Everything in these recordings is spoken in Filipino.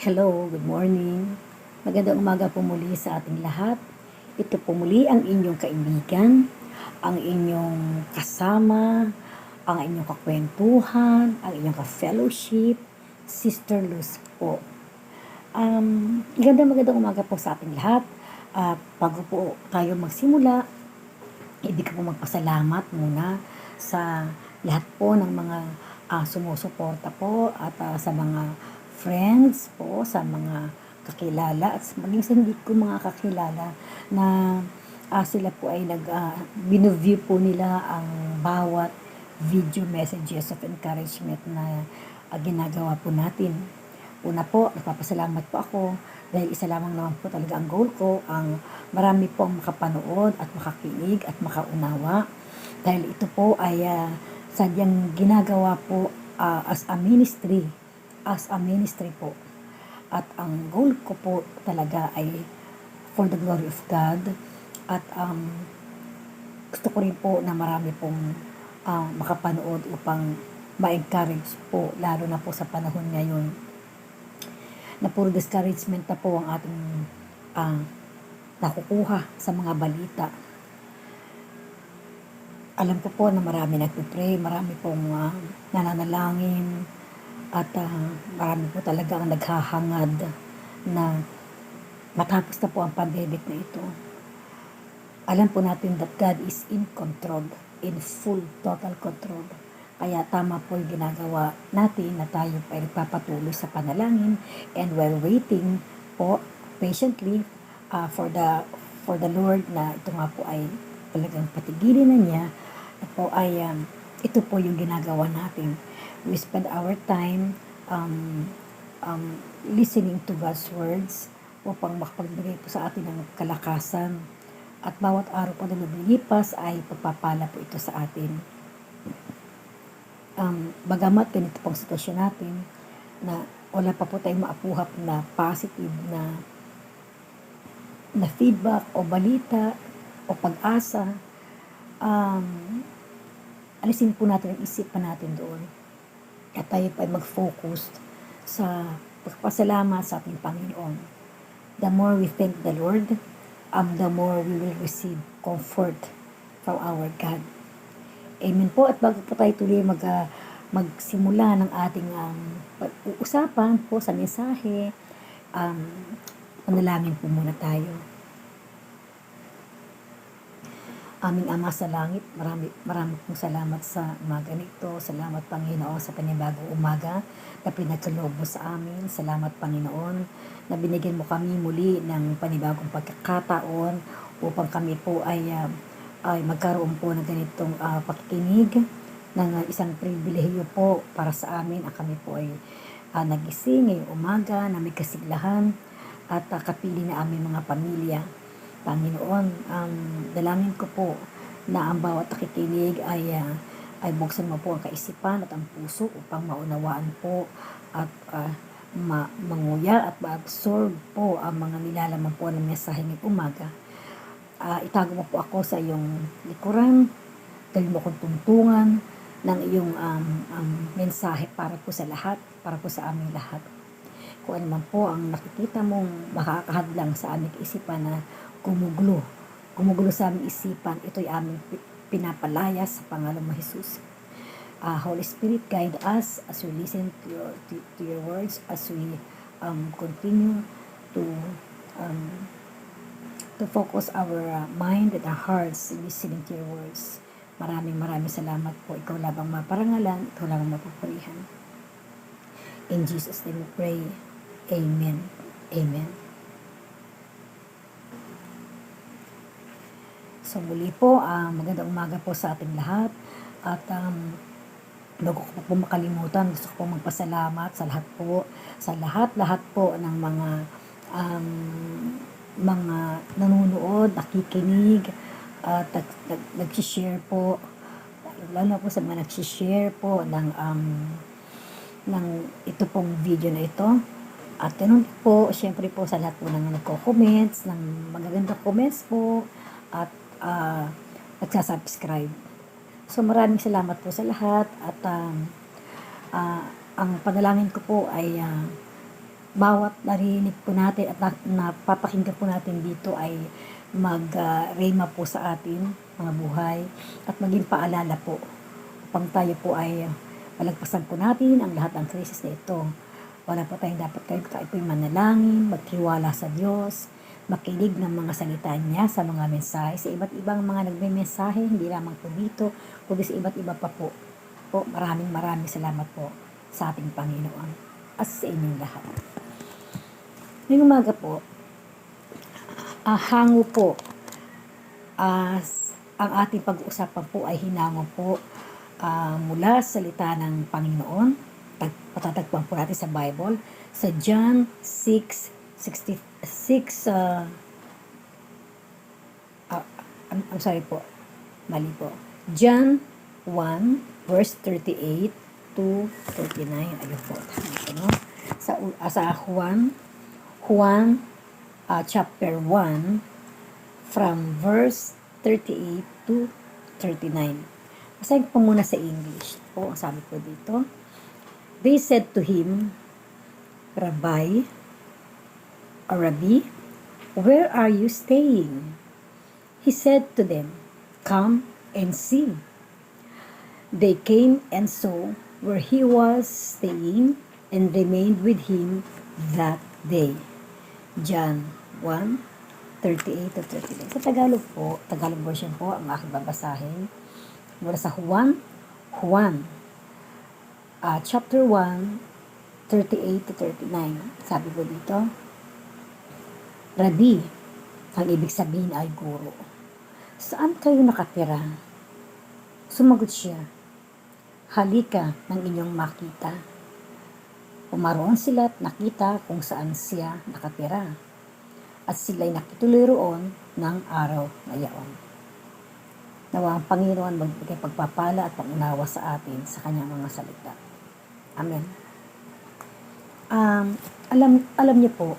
Hello, good morning. Magandang umaga po muli sa ating lahat. Ito po muli ang inyong kaibigan, ang inyong kasama, ang inyong kakwentuhan, ang inyong ka-fellowship, Sister Luz po. Magandang umaga po sa ating lahat. Bago po tayo magsimula, ibig ko po magpasalamat muna sa lahat po ng mga sumusuporta po at sa mga friends po, sa mga kakilala at maging sa hindi ko mga kakilala na sila po ay binuview po nila ang bawat video messages of encouragement na ginagawa po natin. Una po, nagpapasalamat po ako dahil isa lamang naman po talaga ang goal ko, ang marami pong makapanood at makakinig at makaunawa. Dahil ito po ay sadyang ginagawa po as a ministry po. At ang goal ko po talaga ay for the glory of God. At gusto ko rin po na marami pong makapanood upang ma-encourage po, lalo na po sa panahon ngayon na puro discouragement na po ang ating nakukuha sa mga balita. Alam ko po na marami nagpipray, marami pong nananalangin, at marami po talaga ang naghahangad na matapos na po ang pandemic na ito. Alam po natin that God is in control, in full, total control. Kaya tama po yung ginagawa natin na tayo ay nagpapatuloy sa panalangin and while waiting po patiently for the Lord na ito nga po ay talagang patigilin na niya, po ay ito po yung ginagawa natin. We spend our time listening to God's words upang makapagbigay po sa atin ng kalakasan at bawat araw po na lumilipas ay pagpapala po ito sa atin. Bagamat ganito pong sitwasyon natin na wala pa po tayong maapuhap na positive na feedback o balita o pag-asa, alisin po natin ang isipan natin doon at tayo pa ay mag-focus sa pagpasalamat sa ating Panginoon. The more we thank the Lord, the more we will receive comfort from our God. Amen po. At bago po tayo tuloy magsimula ng ating usapan po sa mensahe, manalangin po muna tayo. Aming Ama sa langit, marami pong salamat sa umaga nito. Salamat Panginoon sa panibagong umaga na pinagkaloob mo sa amin. Salamat Panginoon na binigyan mo kami muli ng panibagong pagkakataon upang kami po ay magkaroon po ng ganitong pakikinig ng isang pribilehiyo po para sa amin. Kami po ay nagising ngayong umaga na may kasiglahan at kapili na aming mga pamilya. Panginoon, dalangin ko po na ang bawat nakikinig ay buksan mo po ang kaisipan at ang puso upang maunawaan po at manguya at ma-absorb po ang mga nilalaman po ng mensahe ng umaga. Itago mo po ako sa iyong likuran, gawin mo kong tuntungan ng iyong mensahe para po sa lahat, para po sa aming lahat. Kung ano man po ang nakikita mong makakahadlang sa aming isipan na gumugulo sa aming isipan, ito'y aming pinapalaya sa pangalan mo Jesus. Holy Spirit, guide us as we listen to your words, as we continue to focus our mind and our hearts listening to your words. Maraming salamat po. Ikaw labang maparangalan, ikaw labang mapupurihan. In Jesus' name we pray. Amen. Amen. So muli po, magandang umaga po sa ating lahat. At bago ko po makalimutan, gusto ko po magpasalamat sa lahat po ng mga nanonood, nakikinig, at nag-share po, lalo po sa mga nag-share po ng ito pong video na ito. At ganun po, syempre po sa lahat po ng nagko-comments, ng magagandang comments po, at nagsasubscribe. So maraming salamat po sa lahat at ang panalangin ko po ay bawat narinig po natin at napapakinggan po natin dito ay mag-rema po sa atin, mga buhay, at maging paalala po upang tayo po ay malagpasan po natin ang lahat ng krisis na ito. Wala po tayong dapat tayo po manalangin, magtiwala sa Diyos, makinig ng mga salita niya sa mga mensahe, sa iba't ibang mga nagme-mensahe, hindi lamang po dito, kundi sa iba't iba pa po. Maraming salamat po sa ating Panginoon at sa inyong lahat. Ngayong umaga po, hango po, ang ating pag-uusapan po ay hinango po mula sa salita ng Panginoon. Patatagpuan po natin sa Bible, sa John 6:66, I'm sorry po, mali po. John 1, verse 38 to 39. Ayun po, no? Sa Juan chapter 1 from verse 38 to 39. Basahin po muna sa English po. Ang sabi po dito, they said to him, Rabbi, where are you staying? He said to them, come and see. They came and saw where he was staying and remained with him that day. John 1:38 to 39. Sa Tagalog po, Tagalog version po ang aking babasahin. Mula sa Juan chapter 1, 38 to 39. Sabi po dito, Rabbi, ang ibig sabihin ay guro. Saan kayo nakatira? Sumagot siya, halika ng inyong makita. Pumaroon sila at nakita kung saan siya nakatira. At sila'y nakituloy roon ng araw na yaon. Nawa ang Panginoon magbigay pagpapala at pangunawa sa atin sa kanyang mga salita. Amen. Alam niyo po,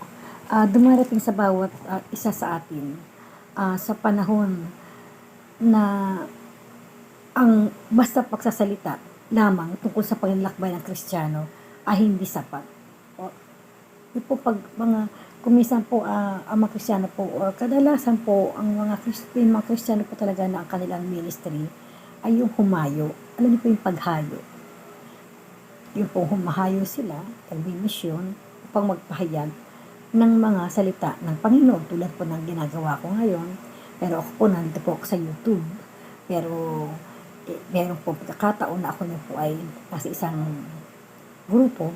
dumarating sa bawat isa sa atin sa panahon na ang basta pagsasalita lamang tungkol sa paglalakbay ng Kristiyano ay hindi sapat. Yung po pag kumisan po ang mga Kristiyano po, or kadalasan po ang mga Kristiyano po talaga na ang kanilang ministry ay yung humayo. Alam niyo po yung paghayo. Yung po humahayo sila, nagbimisyon upang magpahayag ng mga salita ng Panginoon tulad po ng ginagawa ko ngayon. Pero ako po nandito po ako sa YouTube. Pero meron po pagkakataon na ako na po ay nasa isang grupo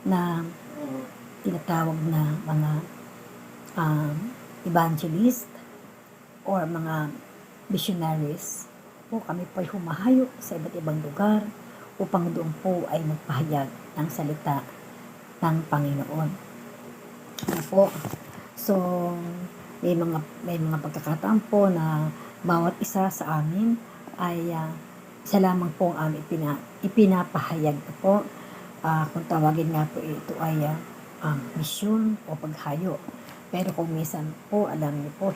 na tinatawag na mga evangelist or mga missionaries po. Kami po ay humahayo sa iba't ibang lugar upang doon po ay magpahayag ng salita ng Panginoon. Ano po? So, may mga pagkakataon po na bawat isa sa amin ay isa lamang po ang aming ipinapahayag po. Kung tawagin nga po ito ay misyon o paghayo. Pero kung minsan po, alam niyo po,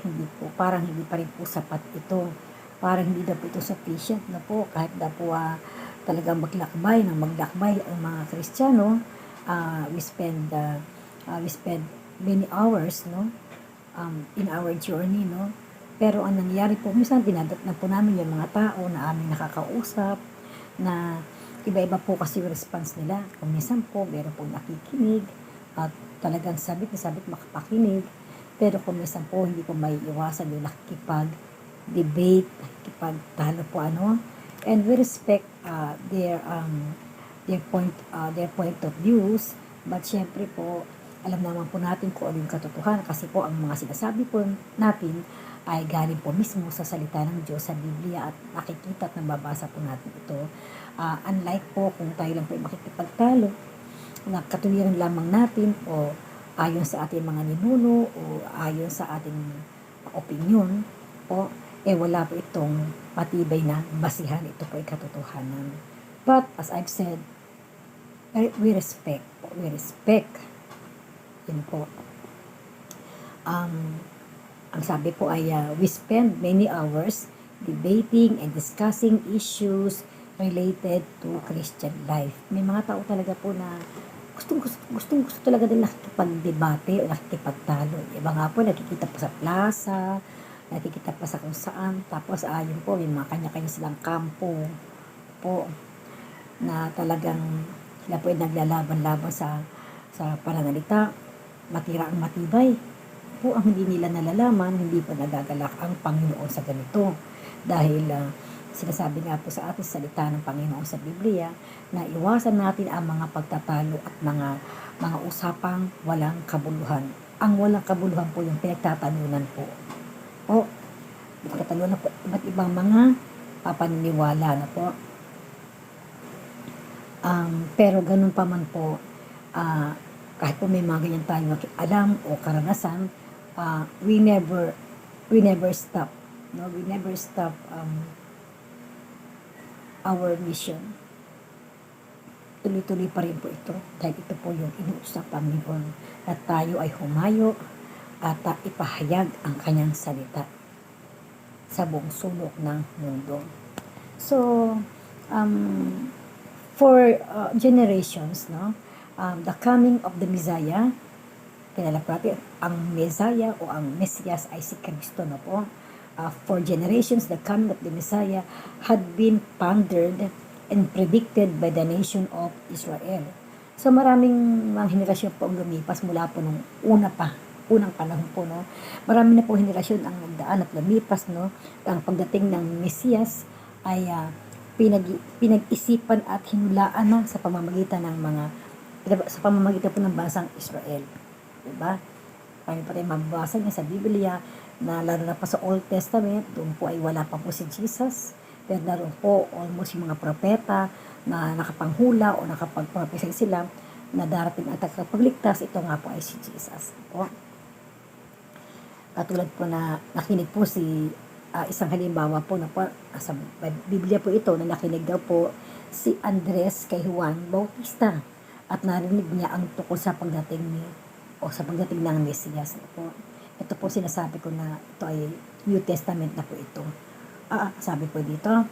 parang hindi pa rin po sapat ito. Parang hindi na po ito sufficient na po, kahit na po talagang maglakbay ang mga Kristiyano. We spend many hours, no, in our journey, no. Pero ang nangyayari po, minsan dinadatnan po namin yung mga tao na aming nakakausap, na iba-iba po kasi yung response nila. Kung minsan po, meron po nakikinig, at talagang sabit makapakinig. Pero kung minsan po, hindi po may iwasan yung nakikipag-debate, nakikipagtalo po and we respect their point of views. But syempre po, alam naman po natin kung ano yung katotohanan, kasi po ang mga sinasabi po natin ay galing po mismo sa salita ng Diyos sa Biblia, at nakikita at nababasa po natin ito. Unlike po kung tayo lang po ay makikipagtalo, na katuwiran lamang natin o ayon sa ating mga ninuno o ayon sa ating opinion, o wala po itong matibay na basihan, ito po ay katotohanan. But as I've said, we respect. Yun po. Ang sabi po ay we spend many hours debating and discussing issues related to Christian life. May mga tao talaga po na Gustong gusto talaga nila nakikipagdebate o nakikipagtalo. Iba nga po, nakikita pa sa plaza, nakikita pa sa kung saan. Tapos ayun po, may mga kanya-kanya silang kampo po na talagang sila po ay naglalaban-laban sa pananalita. Matira ang matibay po ang hindi nila nalalaman, hindi po nagagalak ang Panginoon sa ganito. Dahil sinasabi nga po sa ating salita ng Panginoon sa Biblia na iwasan natin ang mga pagtatalo at mga usapang walang kabuluhan. Ang walang kabuluhan po yung pinagtatalunan po. O, pinagtatalunan po iba't ibang mga papaniniwala na po. Pero ganun pa man po, kahit po may mga ganyan tayong alam o karanasan, we never stop. No, we never stop our mission. Tuloy-tuloy pa rin po ito dahil ito po yung inuusap Panginoon na tayo ay humayo at ipahayag ang kanyang salita sa buong sulok ng mundo. So, for generations, no, the coming of the Messiah, kilala po natin, ang Messiah o ang Mesias ay si Kristo na po. For generations, the coming of the Messiah had been pondered and predicted by the nation of Israel. So maraming mga henerasyon po ang lumipas mula po nung unang panahon po, no. Marami na po henerasyon ang nagdaan at lumipas, no. Ang pagdating ng Mesiyas ay pinag-isipan at hinulaan na sa pamamagitan po ng bansang Israel. Diba? Kaya pa rin mababasa niya sa Biblia na lalo na pa sa Old Testament, doon po ay wala pa po si Jesus. Pero naroon po almost yung mga propeta na nakapanghula o nakapagpropesay sila na darating at tagapagligtas. Ito nga po ay si Jesus. Po. Katulad po na nakinig po si isang halimbawa po na po, sa Biblia po ito na nakinig daw po si Andres kay Juan Bautista at narinig niya ang tukol sa pagdating ng Mesiyas na po. Ito po sinasabi ko na ito ay New Testament na po ito. Sabi po dito,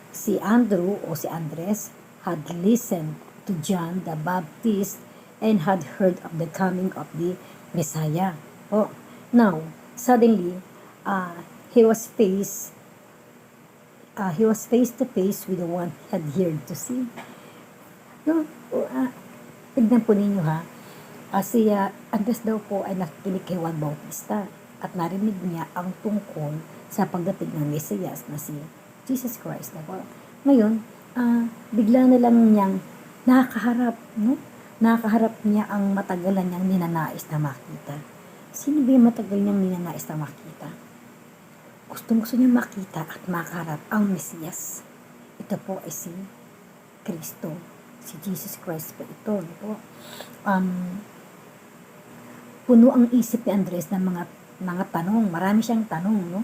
si Andrew o si Andres had listened to John the Baptist and had heard of the coming of the Messiah. Now, suddenly, he was face to face with the one he had heard to see. No, tignan po ninyo ha. Si Andres daw po ay nakikinig kay Juan Bautista at narinig niya ang tungkol sa pagdating ng Mesiyas na si Jesus Christ. Na po. Ngayon, bigla na lang niyang nakakaharap, no? Nakakaharap niya ang matagalan niyang ninanais na makita. Sino ba yung matagal niyang ninanais na makita? Gusto niya makita at makaharap ang Mesiyas. Ito po ay si Kristo. Si Jesus Christ po ito. No po? Puno ang isip ni Andres ng mga tanong. Marami siyang tanong, no?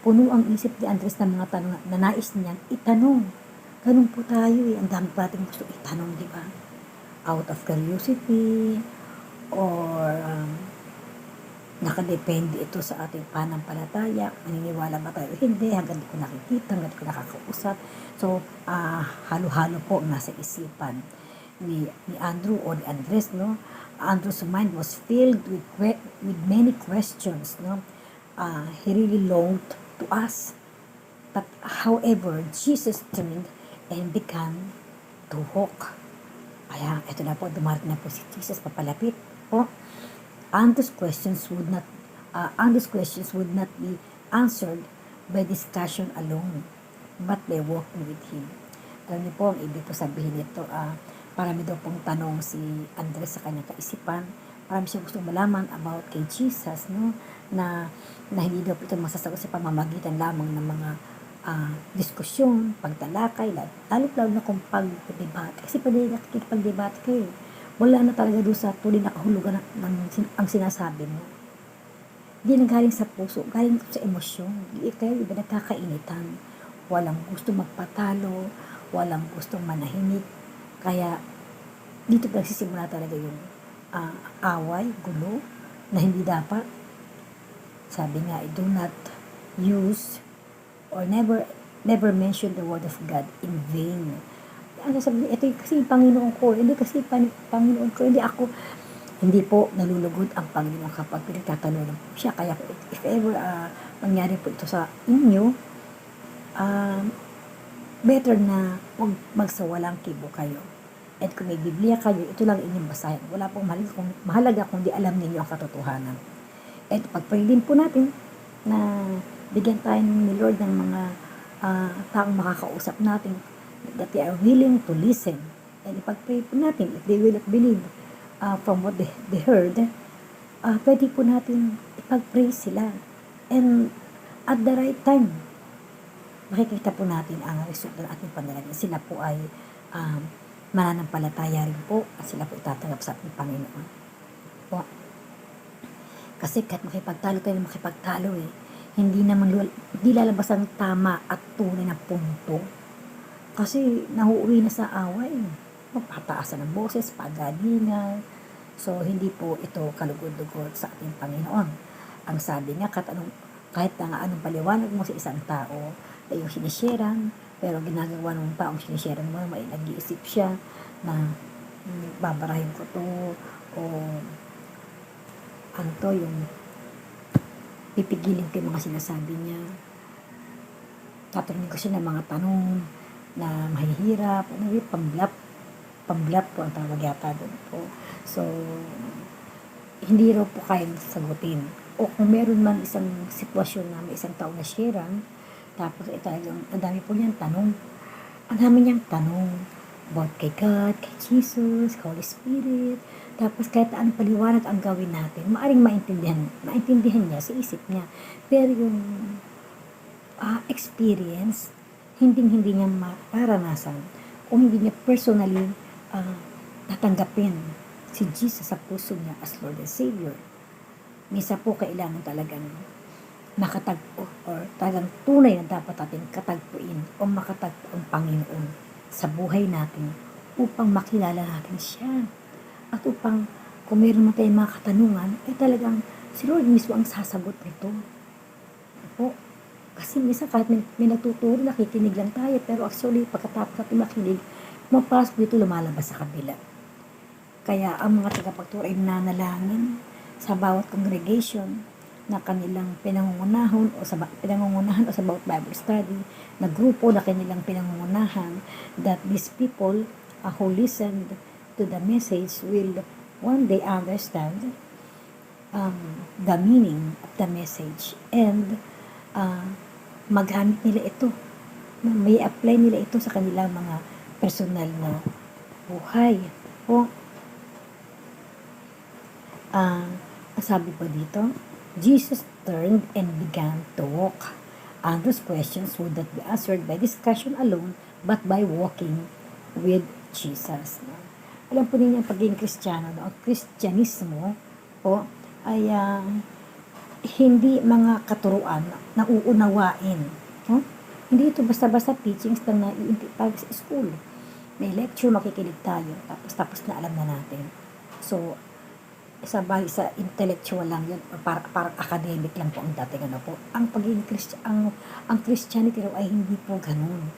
Puno ang isip ni Andres ng mga tanong na nais niyang itanong. Ganun po tayo eh. Ang dami pa natin gusto itanong, di ba? Out of curiosity or nakadepende ito sa ating panampalataya. Maniniwala ba tayo? Hindi. Hanggang di ko nakikita, hanggang di ko nakakausap. So, halo-halo po ang nasa isipan ni Andrew o ni Andres, no? Andrew's mind was filled with many questions, no? He really longed to ask. But however, Jesus turned and began to walk. Kaya, ito na po, dumarating na po si Jesus, papalapit po. Andrew's questions would not be answered by discussion alone, but by walking with Him. Alam niyo po, ang ibig po sabihin nito, marami daw pong tanong si Andres sa kanyang kaisipan. Marami siya gustong malaman about kay Jesus, no? Na hindi daw po ito masasagot sa pamamagitan lamang ng mga diskusyon, pagtalakay, lalo na kung pag-debate. Kasi pwede nakikipag-debate kayo. Wala na talaga doon sa tuloy na kahulugan ang sinasabi mo. Hindi na galing sa puso, galing sa emosyon. Kaya iba nagkakainitan. Walang gusto magpatalo, walang gustong manahimik. Kaya dito nagsisimula talaga yung away, gulo, na hindi dapat. Sabi nga, do not use or never mention the word of God in vain. ano sabi, ito kasi yung Panginoon ko, hindi kasi Panginoon ko, hindi ako. Hindi po nalulugod ang Panginoon kapag pinagtatalunan po siya. Kaya if ever mangyari po ito sa inyo, uh, better na huwag magsawalang kibo kayo. At kung may Biblia kayo, ito lang inyong basahin. Wala pong mahalaga kung di alam ninyo ang katotohanan. At pag-pray din po natin na bigyan tayo ni Lord ng mga taong makakausap natin that they are willing to listen. And ipag-pray po natin, if they will not believe from what they heard, pwede po natin ipag-pray sila. And at the right time, makikita po natin ang resulta ng ating panalangin. Sila po ay mananampalataya rin po at sila po itatanggap sa ating Panginoon. Po. Kasi kahit makipagtalo tayo na makipagtalo hindi lalabas ang tama at tunay na punto. Kasi nahuuwi na sa away. Magpataasan ng boses, pagalingan. So, hindi po ito kalugod-lugod sa ating Panginoon. Ang sabi nga, kahit na anong paliwanag mo sa isang tao, na yung sinisharean, pero ginagawa ng taong sinisharean mo, may nag-iisip siya na babarahin ko to, o ano to, yung pipigilin ko yung mga sinasabi niya. Tatanungin ko siya ng mga tanong na mahihirap, pamblap po ang tawag yata doon po. So, hindi raw po kayang sagutin. O kung meron man isang sitwasyon na may isang tao na sharean, tapos ang dami po niyang tanong. Ang dami niyang tanong about kay God, kay Jesus, kay Holy Spirit. Tapos kahit anong paliwanag ang gawin natin, maaring maintindihan niya sa isip niya. Pero yung experience, hindi niya maranasan kung hindi niya personally tatanggapin si Jesus sa puso niya as Lord and Savior. Minsan po kailangan talagang makatagpo or talagang tunay na dapat natin katagpuin o makatagpo ang Panginoon sa buhay natin upang makilala natin siya. At upang kung meron man tayong mga katanungan, talagang si Lord mismo ang sasagot nito. Po. Kasi minsan kahit may nagtuturo, nakikinig lang tayo, pero actually pagkatapos natin makinig, mapasok dito lumalabas sa kabila. Kaya ang mga tagapagturo ay nanalangin sa bawat congregation na kanilang pinangungunahan o sa bawat Bible study, na grupo na kanilang pinangungunahan, that these people who listened to the message will one day understand the meaning of the message and magamit nila ito, may apply nila ito sa kanilang mga personal na buhay. O sabi pa dito, Jesus turned and began to walk. Andrew's questions would not be answered by discussion alone, but by walking with Jesus. Alam po ninyo ang pagiging Kristiyano, ang Kristyanismo ay hindi mga katuruan na uunawain. Hindi ito basta-basta teachings lang na iintipag sa school. May lecture, makikinig tayo, tapos na alam na natin. So, sa intellectual lang yun, or parang academic lang po ang dating po. Ang pagiging ang Christianity raw ay hindi po ganun.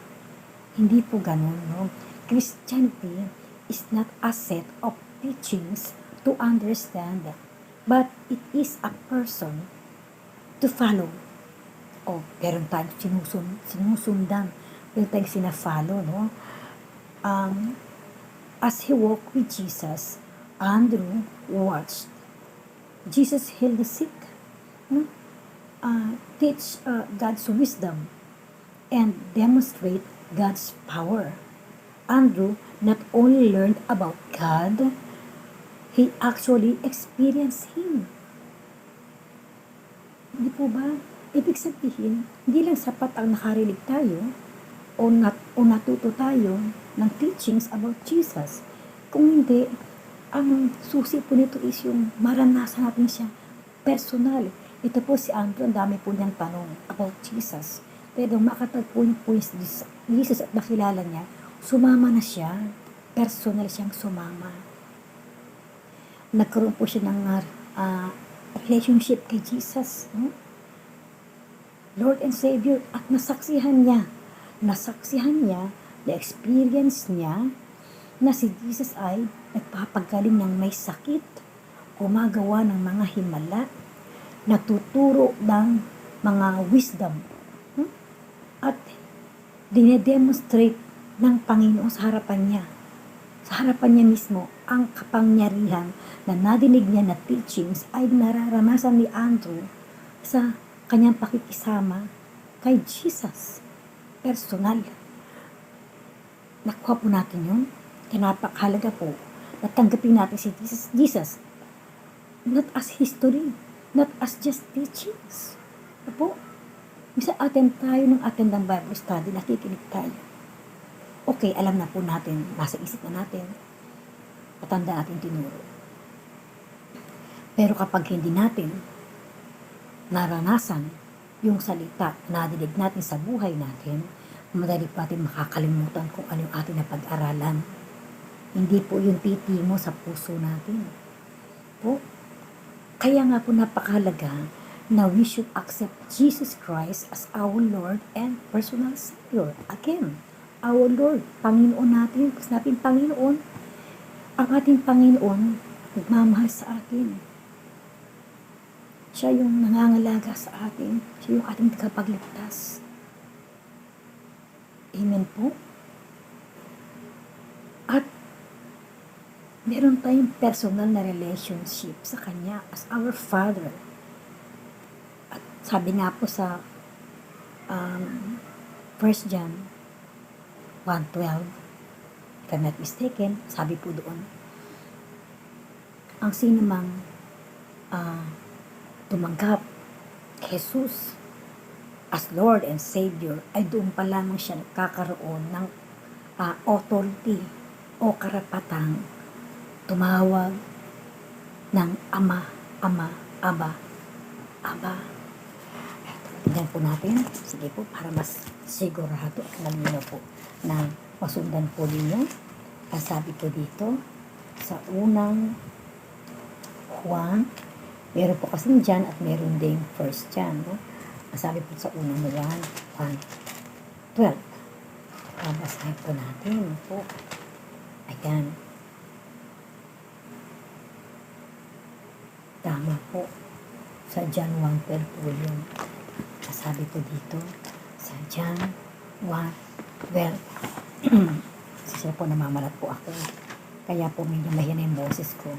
Hindi po ganun, no? Christianity is not a set of teachings to understand, but it is a person to follow. Meron tayong sinusundan, meron tayong sinafollow, no? As he walked with Jesus, Andrew watched Jesus heal the sick, teach God's wisdom, and demonstrate God's power. Andrew not only learned about God, he actually experienced Him. Hindi po ba? Ibig sabihin, hindi lang sapat ang nakarinig tayo o natuto tayo ng teachings about Jesus. Kung hindi, ang susi po nito is yung maranasan natin siya personal. Ito po si Andrew, ang dami po niyang tanong about Jesus. Pero makatagpo po si Jesus at nakilala niya, sumama na siya. Personal siyang sumama. Nagkaroon po siya ng relationship kay Jesus. Lord and Savior, at nasaksihan niya Na-experience niya na si Jesus ay nagpapagaling ng may sakit, gumagawa ng mga himala, nagtuturo ng mga wisdom, at dinedemonstrate ng Panginoon sa harapan niya. Sa harapan niya mismo, ang kapangyarihan na nadinig niya na teachings ay nararanasan ni Andrew sa kanyang pakikisama kay Jesus. Personal. Nakuha po natin yun. Napakahalaga po na tanggapin natin si Jesus. Not as history, not as just teachings. Apo, bisa attend tayo ng Bible study, nakikinig tayo. Okay, alam na po natin, nasa isip na natin, patanda natin tinuro. Pero kapag hindi natin naranasan yung salita na nadinig natin sa buhay natin, madali pa natin makakalimutan kung ano yung ating napag-aralan. Hindi po yung titimo sa puso natin. Po, kaya nga po napakahalaga na we should accept Jesus Christ as our Lord and personal Savior. Again, our Lord, Panginoon natin, kasi natin Panginoon, ang ating Panginoon, nagmamahal sa atin. Siya yung nangangalaga sa atin. Siya yung ating tagapagligtas. Amen po. At meron tayong personal na relationship sa Kanya as our Father. At sabi nga po sa 1 John 1:12, if I'm not mistaken, sabi po doon, ang sinumang tumanggap kay Jesus as Lord and Savior, ay doon pa lamang siya nagkakaroon ng authority o karapatang tumawag ng Ama, Ama, Aba, Aba. Tignan po natin. Sige po, para mas sigurado at malinaw po na masundan po ninyo. Ang sabi po dito, sa unang Juan, meron po kasing John at meron ding 1 John, no? Sabi po sa unang 1:12. Babasahin po natin po. Ayan. Tama po. Sa John 1:12 po yun. Sabi po dito, sa John 1:12. Kasi po namamalat po ako. Kaya po medyo mahina yung boses ko.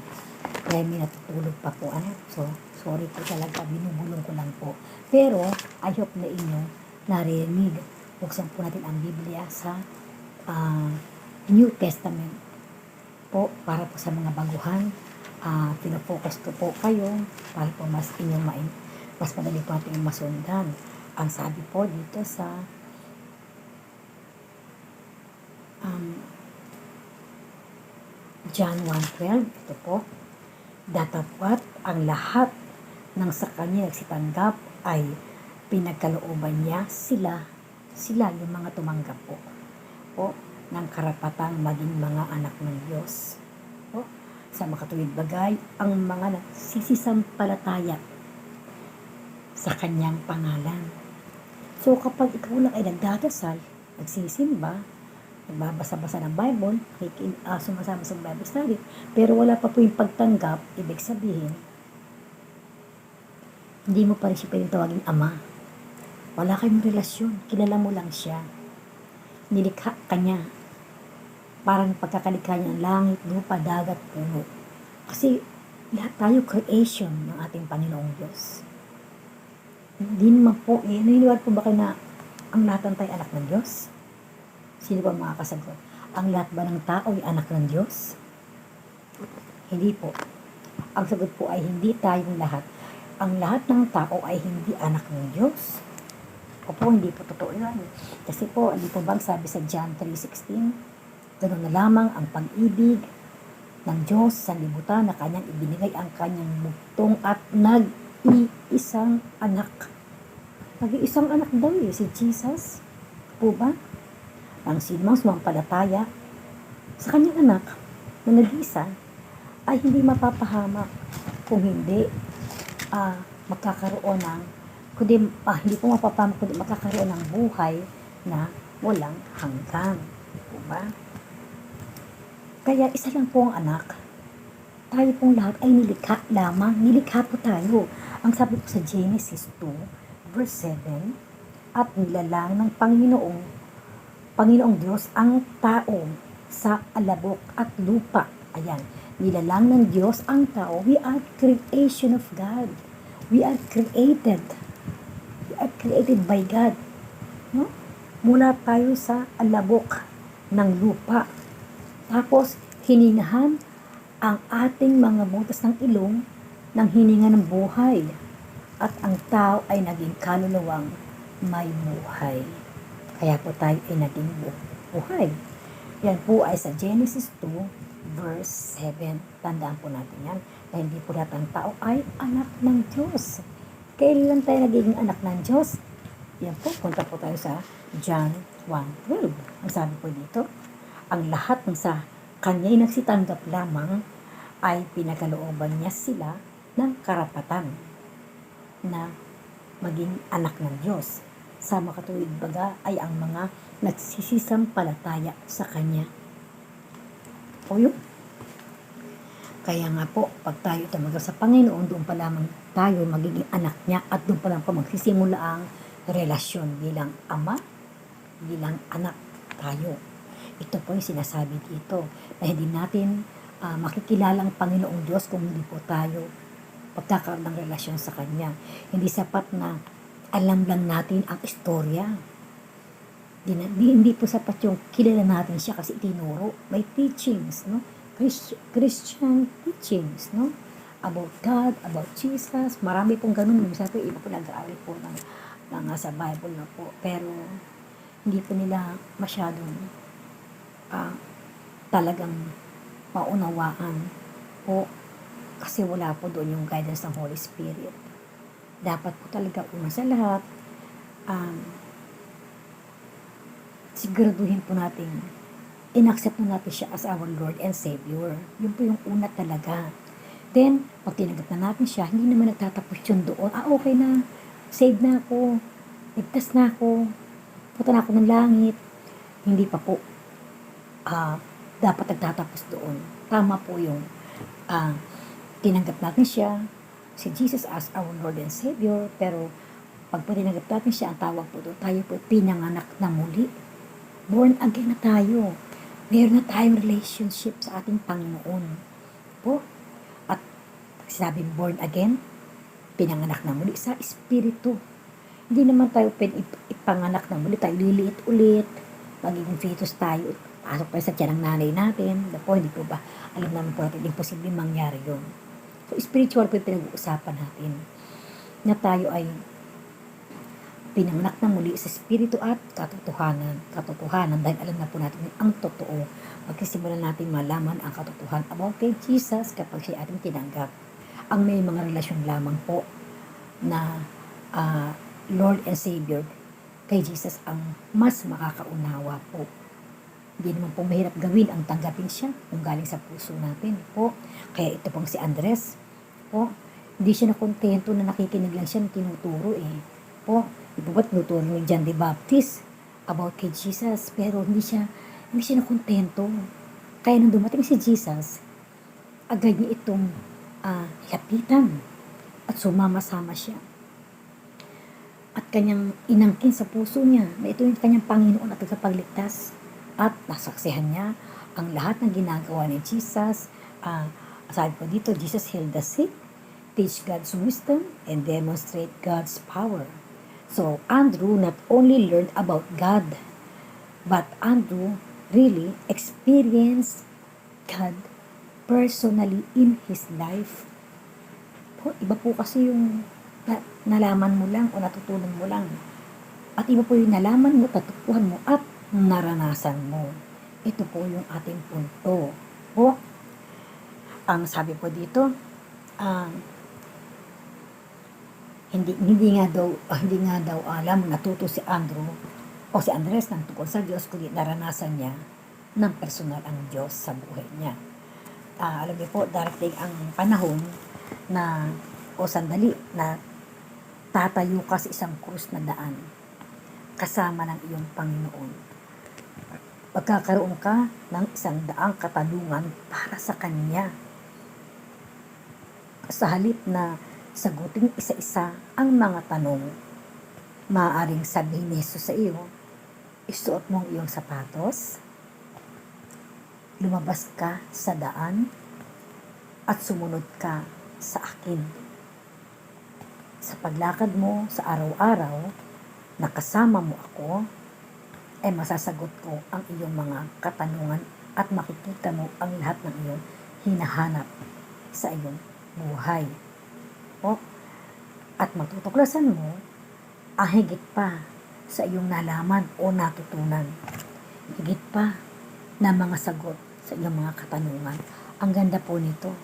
Kaya may natutulog pa po. So, sorry po talaga. Binubulong ko lang po. Pero, I hope na inyo narinig. Buksan po natin ang Biblia sa New Testament po. Para po sa mga baguhan. Pinafocus ko po kayo. Para po mas inyong mas madali po natin masundan. Ang sabi po dito sa John 1:12, ito po, datapwat ang lahat ng sa kanya nagsitanggap ay pinagkalooban niya sila yung mga tumanggap po ng karapatang maging mga anak ng Diyos. Po, sa makatuwid bagay, ang mga nagsisisampalataya sa kanyang pangalan. So kapag ikaw lang ay nagdadasal, nagsisimba, nagbabasa-basa ng Bible, sumasama sa Bible study, pero wala pa po yung pagtanggap, ibig sabihin, hindi mo pa rin siya pwedeng tawaging ama. Wala kayong relasyon, kilala mo lang siya. Nilikha ka niya. Parang pagkakalikha niya ng langit, lupa, dagat, puno. Kasi lahat tayo creation ng ating Panginoong Diyos. Hindi naman po, naniniwala po ba kayo na ang lahat tayo anak ng Diyos? Sino ba makakasagot? Ang lahat ba ng tao ay anak ng Diyos? Hindi po. Ang sagot po ay hindi tayong lahat. Ang lahat ng tao ay hindi anak ng Diyos. Opo, hindi po totoo yan. Kasi po, hindi po bang sabi sa John 3:16, ganoon na lamang ang pag-ibig ng Diyos sa libutan na kanyang ibinigay ang kanyang bugtong at nag-iisang anak. Nag-iisang anak daw si Jesus. Po ba? Ang sinumang sumampalataya sa kanyang anak na nag-iisa ay hindi mapapahamak kung hindi magkakaroon ng hindi po mapapahamak kundi magkakaroon ng buhay na walang hanggan. Po ba? Kaya isa lang po ang anak. Tayo pong lahat ay nilikha lamang. Nilikha po tayo. Ang sabi po sa Genesis 2, verse 7, at nilalang ng Panginoong Diyos ang tao sa alabok at lupa. Ayan, nilalang ng Diyos ang tao. We are creation of God. We are created. We are created by God. No? Mula tayo sa alabok ng lupa. Tapos, hiningahan ang ating mga butas ng ilong ng hininga ng buhay. At ang tao ay naging kaluluwang may buhay. Kaya po tayo ay naging buhay. Yan po ay sa Genesis 2, verse 7. Tandaan po natin yan. Na hindi po lahat ng tao ay anak ng Diyos. Kailan tayo nagiging anak ng Diyos? Yan po, punta po tayo sa John 1:12. Ang sabi po dito, ang lahat ng sa kanya'y nagsitanggap lamang ay pinakalooban niya sila ng karapatan na maging anak ng Diyos. Sa makatuwid baga ay ang mga nagsisisampalataya sa Kanya. O yun. Kaya nga po, pag tayo tumagal sa Panginoon, doon pa lamang tayo magiging anak niya at doon pa lang po magsisimula ang relasyon bilang ama, bilang anak tayo. Ito po yung sinasabi dito na hindi natin makikilala ang Panginoong Diyos kung hindi po tayo pagkakaroon ng relasyon sa Kanya. Hindi sapat na alam lang natin ang istorya. Hindi po sapat yung kilala natin siya kasi itinuro. May teachings, no? Christian teachings, no? About God, about Jesus. Marami pong ganun. Minsan po, iba po nag-aaral po ng sa Bible na po. Pero, hindi po nila masyadong talagang maunawaan po kasi wala po doon yung guidance ng Holy Spirit. Dapat po talaga una sa lahat, siguraduhin po natin, in-accept po natin siya as our Lord and Savior. Yun po yung una talaga. Then, pag tinanggap na natin siya, hindi naman nagtatapos yun doon. Okay na, save na ako, ligtas na ako, punta na ako ng langit. Hindi pa po. Dapat nagtatapos doon. Tama po yung tinanggap natin siya, si Jesus as our Lord and Savior, pero pag tinanggap natin siya, ang tawag po doon, tayo po pinanganak na muli. Born again na tayo. Meron na tayong relationship sa ating Panginoon. Po. At sinabing born again, pinanganak na muli sa Espiritu. Hindi naman tayo ipanganak na muli, tayo liliit ulit, magiging fetus tayo, pasok tayo sa tiyan ng nanay natin. Po, hindi po ba? Alam naman po natin, imposible mangyari yun. So, spiritual po yung pinag-uusapan natin na tayo ay pinanganak na muli sa Espiritu at katotohanan. Katotohanan dahil alam na po natin ang totoo. Magkisimulan natin malaman ang katotohanan about kay Jesus kapag siya ating tinanggap. Ang may mga relasyon lamang po na Lord and Savior kay Jesus ang mas makakaunawa po. Hindi naman po mahirap gawin ang tanggapin siya kung galing sa puso natin po. Kaya ito pong si Andres po, hindi siya nakontento na nakikinig lang siya ng tinuturo po. Iba ba tinuturo ni John the Baptist about kay Jesus, pero hindi siya nakontento. Kaya nung dumating si Jesus, agad niya itong hiyapitan at sumama-sama siya. At kanyang inangkin sa puso niya na ito yung kanyang Panginoon at tagapagligtas. At nasaksihan niya ang lahat ng ginagawa ni Jesus. Sabi po dito, Jesus healed the sick, teach God's wisdom, and demonstrate God's power. So, Andrew not only learned about God, but Andrew really experienced God personally in his life. Po, iba po kasi yung nalaman mo lang o natutunan mo lang. At iba po yung nalaman mo, tatupuhan mo, at naranasan mo. Ito po yung ating punto. Po, ang sabi po dito, hindi nga daw alam natuto si Andrew o si Andres ng tungkol sa Diyos, kundi naranasan niya ng personal ang Diyos sa buhay niya. Alam niyo po, darating ang panahon na o sandali na tatayo ka sa isang krus na daan kasama ng iyong Panginoon. Magkakaroon ka ng 100 katanungan para sa Kanya. Sa halip na sagutin isa-isa ang mga tanong, maaaring sabihin ni Jesus sa iyo, isuot mo ang iyong sapatos, lumabas ka sa daan, at sumunod ka sa akin. Sa paglakad mo sa araw-araw, na kasama mo ako, ay masasagot ko ang iyong mga katanungan at makikita mo ang lahat ng iyong hinahanap sa iyong buhay. O, at matutuklasan mo ang higit pa sa iyong nalaman o natutunan. Higit pa na mga sagot sa iyong mga katanungan. Ang ganda po nito.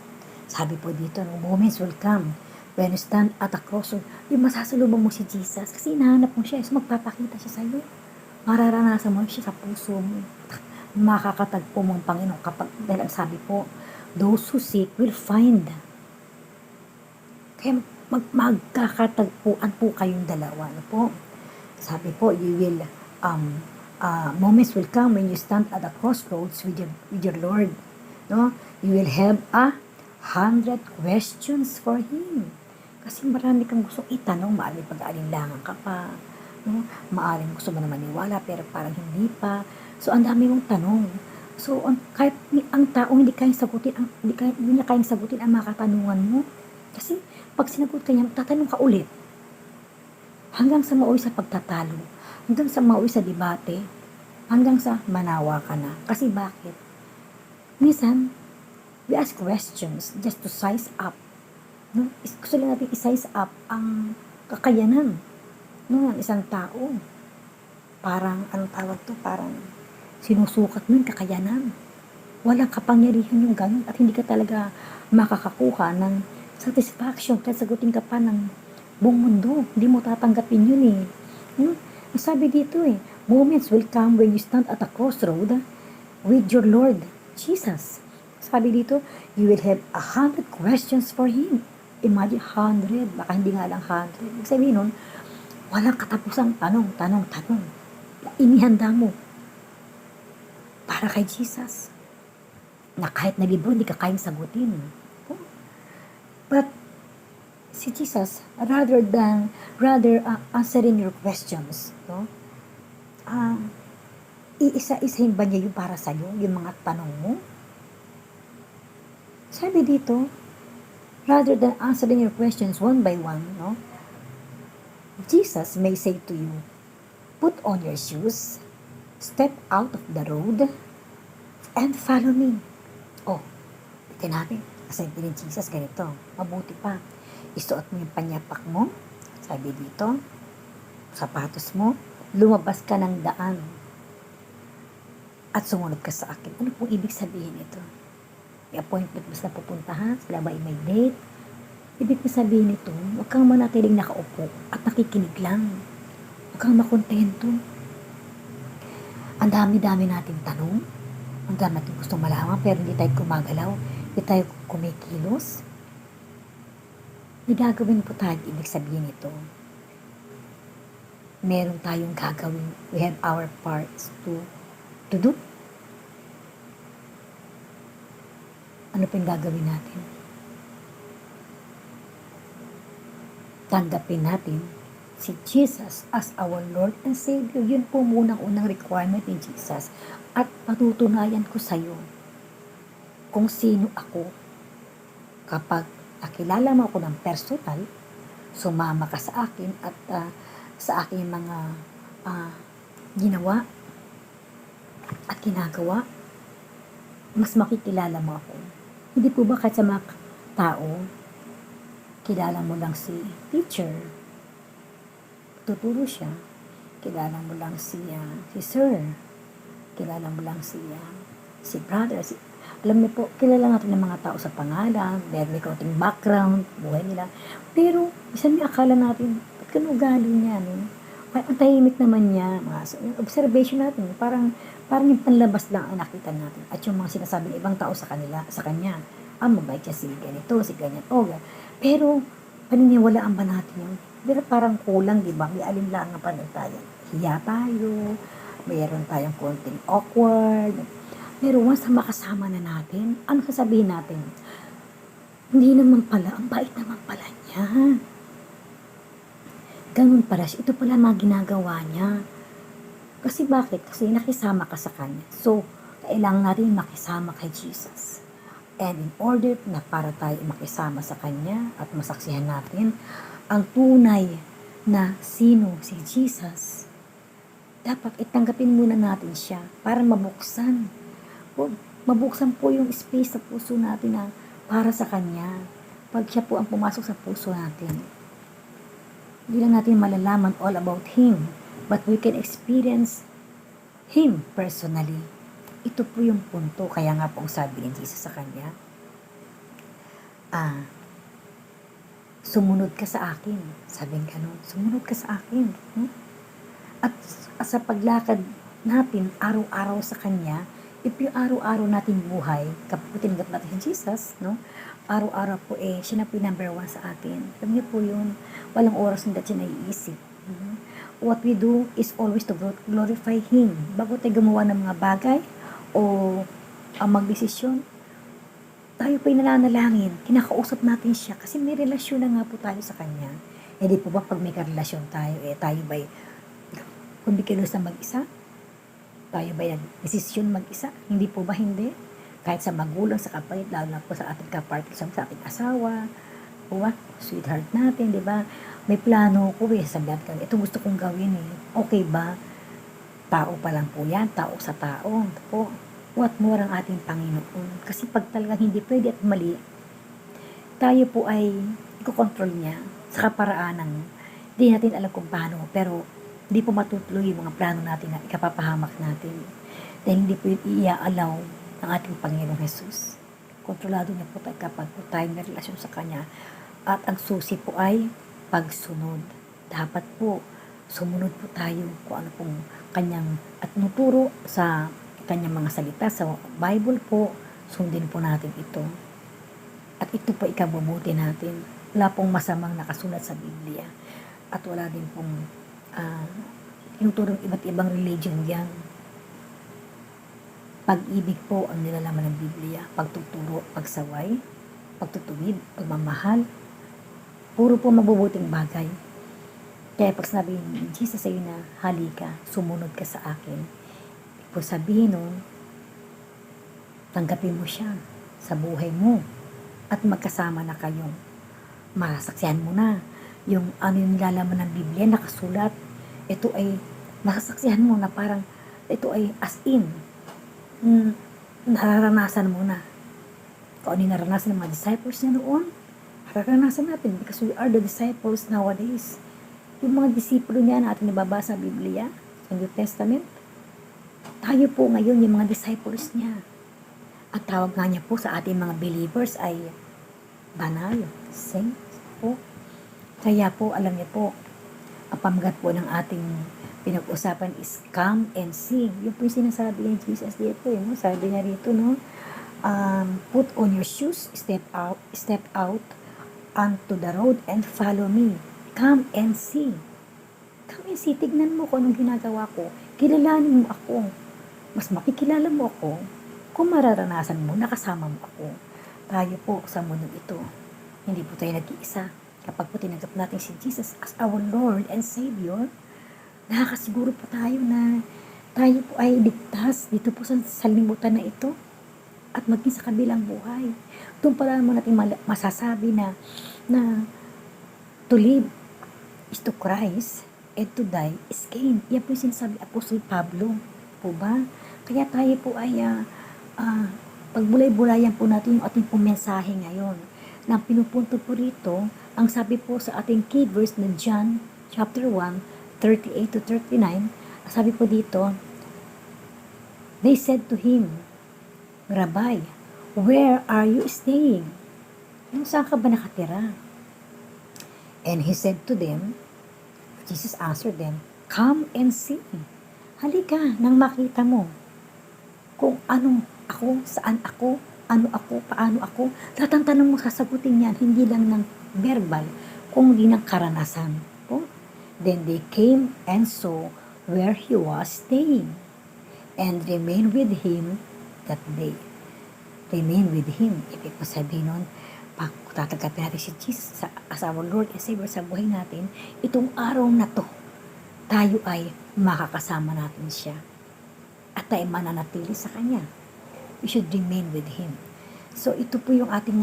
Sabi po dito, no, moments will come when you stand at a crossroad. Yung masasalubong mo si Jesus kasi hinahanap mo siya. So magpapakita siya sa iyo. Mararanasan mo siya sa puso mo. Makakatagpo mo ang Panginoon kapag, dahil ang sabi po, those who seek will find. Kaya magkakatagpuan po kayong dalawa. Ano po? Sabi po, you will, moments will come when you stand at the crossroads with your Lord. No? You will have 100 questions for Him. Kasi marami kang gusto itanong, maaring pag-aalinlangan ka pa. No? Maaring gusto mo na maniwala pero parang hindi pa. So, ang dami mong tanong. So, kahit ang tao hindi kayang sagutin, hindi niya kayang sagutin ang mga katanungan mo. Kasi, pag sinagot ka niya, tatanong ka ulit. Hanggang sa mauwi sa pagtatalo. Hanggang sa mauwi sa debate. Hanggang sa manawa ka na. Kasi bakit? Minsan, we ask questions just to size up. No? Gusto lang natin i-size up ang kakayanan ng isang tao. Parang, anong tawag to? Parang sinusukat mo yung kakayanan. Walang kapangyarihan yung ganun at hindi ka talaga makakakuha ng satisfaction kahit sagutin ka pa ng buong mundo. Hindi mo tatanggapin yun eh. Sabi dito moments will come when you stand at a crossroad with your Lord Jesus. Sabi dito, you will have 100 questions for Him. Imagine 100, baka hindi nga lang 100. Ibig sabihin nun, walang katapusang tanong. Inihanda mo para kay Jesus. Na kahit na libro, hindi ka kayang sagutin. But, si Jesus, rather answering your questions, no? Iisa-isahin ba niya yung para sa'yo, yung mga tanong mo? Sabi dito, rather than answering your questions one by one, no? Jesus may say to you, put on your shoes, step out of the road, and follow me. Oh, ito natin. Kasi din Jesus ganito, mabuti pa. Isuot mo yung panyapak mo, sabi dito, sapatos mo, lumabas ka ng daan, at sumunod ka sa akin. Ano pong ibig sabihin ito? May appointment mas na pupuntahan, sila ba may date? Ibig sabihin ito, huwag kang manatiling nakaupo at nakikinig lang. Huwag kang makontento. Ang dami-dami nating tanong, ang dami natin gustong malaman, pero hindi tayo gumagalaw, hindi tayo kumikilos. May gagawin po tayo, ibig sabihin ito. Meron tayong gagawin. We have our parts to do. Ano pa yung gagawin natin? Tanggapin natin si Jesus as our Lord and Savior. Yun po munang unang requirement ni Jesus. At patutunayan ko sa iyo kung sino ako. Kapag nakilala mo ako ng personal, sumama ka sa akin at sa aking mga ginawa at ginagawa, mas makikilala mo ako. Hindi po ba kahit sa mga tao, kilala mo lang si teacher, tuturo siya, kilala mo lang si sir, kilala mo lang si brother, alam niyo po, kilala natin ng mga tao sa pangalan, meron konting background, buhay nila, pero minsan may akala natin, ba't ganun ugali niya, no? Ang tahimik naman niya, observation natin, parang yung panlabas lang ang nakita natin, at yung mga sinasabi ng ibang tao sa kanya, mabait siya si ganito, si ganyan, pero paniniwalaan ba natin yun? Pero parang kulang, di ba? May alinlangan pa na tayo. Hiya tayo, mayroon tayong konting awkward, pero once na makasama na natin, ano sasabihin natin? Hindi naman pala, ang bait naman pala niya. Ganun pala siya, ito pala mga ginagawa niya. Kasi bakit? Kasi nakisama ka sa Kanya. So, kailangan natin makisama kay Jesus. And in order na para tayo makisama sa Kanya at masaksihan natin ang tunay na sino si Jesus, dapat itanggapin muna natin siya para mabuksan. Mabuksan po yung space sa puso natin na para sa Kanya. Pag siya po ang pumasok sa puso natin, hindi lang natin malalaman all about Him, but we can experience Him personally. Ito po yung punto. Kaya nga po ang sabi ni Jesus sa kanya, sumunod ka sa akin. Sabi nga ganun, sumunod ka sa akin. At sa paglakad natin, araw-araw sa kanya, if yung araw-araw natin buhay, kapag tinanggap natin si Jesus, no? Araw-araw po siya na po yung number 1 sa atin. Alam niyo po yun, walang oras na siya naiisip. What we do is always to glorify Him. Bago tayo gumawa ng mga bagay, o magdesisyon, tayo po'y nananalangin, kinakausap natin siya, kasi may relasyon na nga po tayo sa Kanya. Hindi po ba pag may karelasyon tayo, tayo ba'y kumikilos na mag-isa? Tayo ba'y nag-desisyon mag-isa? Hindi po ba hindi? Kahit sa magulang, sa kapatid, lalo na po sa ating kapartner, sa ating asawa, po ba? Sweetheart natin, di ba? May plano ko sabihan ka, ito gusto kong gawin okay ba? Tao pa lang po yan, tao sa tao. Po, what more ang ating Panginoon. Kasi pag talagang hindi pwede at mali, tayo po ay ikokontrol niya sa kaparaan ng hindi natin alam kung paano, pero hindi po matutuloy yung mga plano natin na ikapapahamak natin. Dahil hindi po yung iaalaw ng ating Panginoong Jesus. Kontrolado niya po tayo kapag po tayo may relasyon sa Kanya. At ang susi po ay pagsunod. Dapat po sumunod po tayo kung ano pong kanyang at nuturo sa kanyang mga salita sa Bible po, sundin po natin ito. At ito po ikabubuti natin. Wala pong masamang nakasulat sa Biblia. At wala din pong tinuturong iba't ibang religion yan. Pag-ibig po ang nilalaman ng Biblia. Pagtuturo, pagsaway, pagtutuwid, pagmamahal. Puro po mabubuting bagay. Kaya pag sabi ni Jesus sa'yo na, halika, sumunod ka sa akin. Po sabihin nun, tanggapin mo siya sa buhay mo. At magkasama na kayong masaksihan mo na. Yung ano yung nilalaman ng Biblia, nakasulat. Ito ay, masasaksihan mo na parang, ito ay as in. Nararanasan mo na. Kung ano yung naranasan ng mga disciples niya noon, nararanasan natin because we are the disciples nowadays. Yung mga disipulo niya na ating nababasa sa Biblia, sa New Testament, tayo po ngayon yung mga disciples niya. At tawag nga niya po sa ating mga believers ay banal, saints po. Kaya po, alam niyo po, ang pamagat po ng ating pinag-usapan is come and see. Yung po yung sinasabi ni Jesus dito, no? Sabi niya rito, no? Put on your shoes, step out onto the road and follow me. Come and see. Come and see. Tignan mo kung anong ginagawa ko. Kilalanin mo ako. Mas makikilala mo ako kung mararanasan mo, nakasama mo ako. Tayo po sa mundo ito. Hindi po tayo nag-iisa. Kapag po tinanggap natin si Jesus as our Lord and Savior, nakakasiguro po tayo na tayo po ay ligtas dito po sa limutan na ito at maging sa kabilang buhay. Doon pala naman natin masasabi na to live is to Christ and to die is gain. Yan po yung sinasabi Apostol Pablo. Po ba? Kaya tayo po ay pagbulay-bulayan po natin yung ating pumensahe ngayon. Na pinupunto po rito, ang sabi po sa ating key verse na John chapter 1, 38 to 39, sabi po dito, they said to him, Rabbi, where are you staying? Saan ka ba nakatira? And he said to them, Jesus answered them, come and see. Halika nang makita mo kung ano ako, saan ako, ano ako, paano ako. Lahat ng tanong mo sasagutin yan, hindi lang ng verbal, kundi ng karanasan. Po? Then they came and saw where he was staying and remain with him that day. Remain with him. Ibig po sabihin nun, pag tatanggapin natin si Jesus as our Lord and Savior sa buhay natin, itong araw na to, tayo ay makakasama natin siya. At tayo mananatili sa Kanya. We should remain with Him. So, ito po yung ating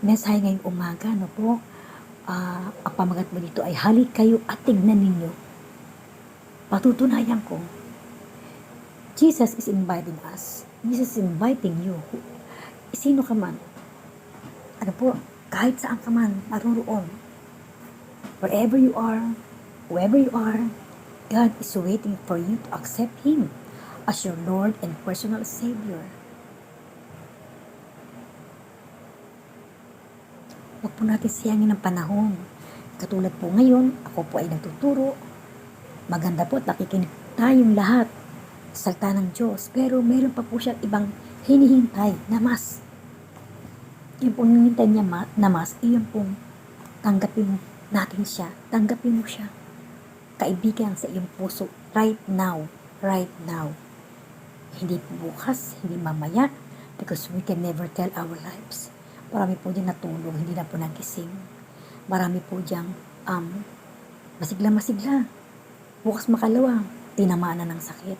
mensahe ngayong umaga, no po. Ang pamagat mo dito ay halik kayo at tignan ninyo. Patutunayan ko, Jesus is inviting us. Jesus is inviting you. Sino ka man, ano po, kahit saan ka man, naruroon. Wherever you are, whoever you are, God is waiting for you to accept Him as your Lord and personal Savior. Huwag po natin siyangin ng panahon. Katulad po ngayon, ako po ay nagtuturo. Maganda po at nakikinig tayong lahat sa salita ng Diyos. Pero meron pa po siyang ibang hinihintay na mas. Yung pong hinihintay niya na mas, iyon pong tanggapin natin siya. Tanggapin mo siya. Kaibigan sa iyong puso. Right now. Right now. Hindi po bukas, hindi mamaya. Because we can never tell our lives. Marami po dyan natulog, hindi na po nagising. Marami po dyan, masigla. Bukas makalawa, tinamaan na ng sakit.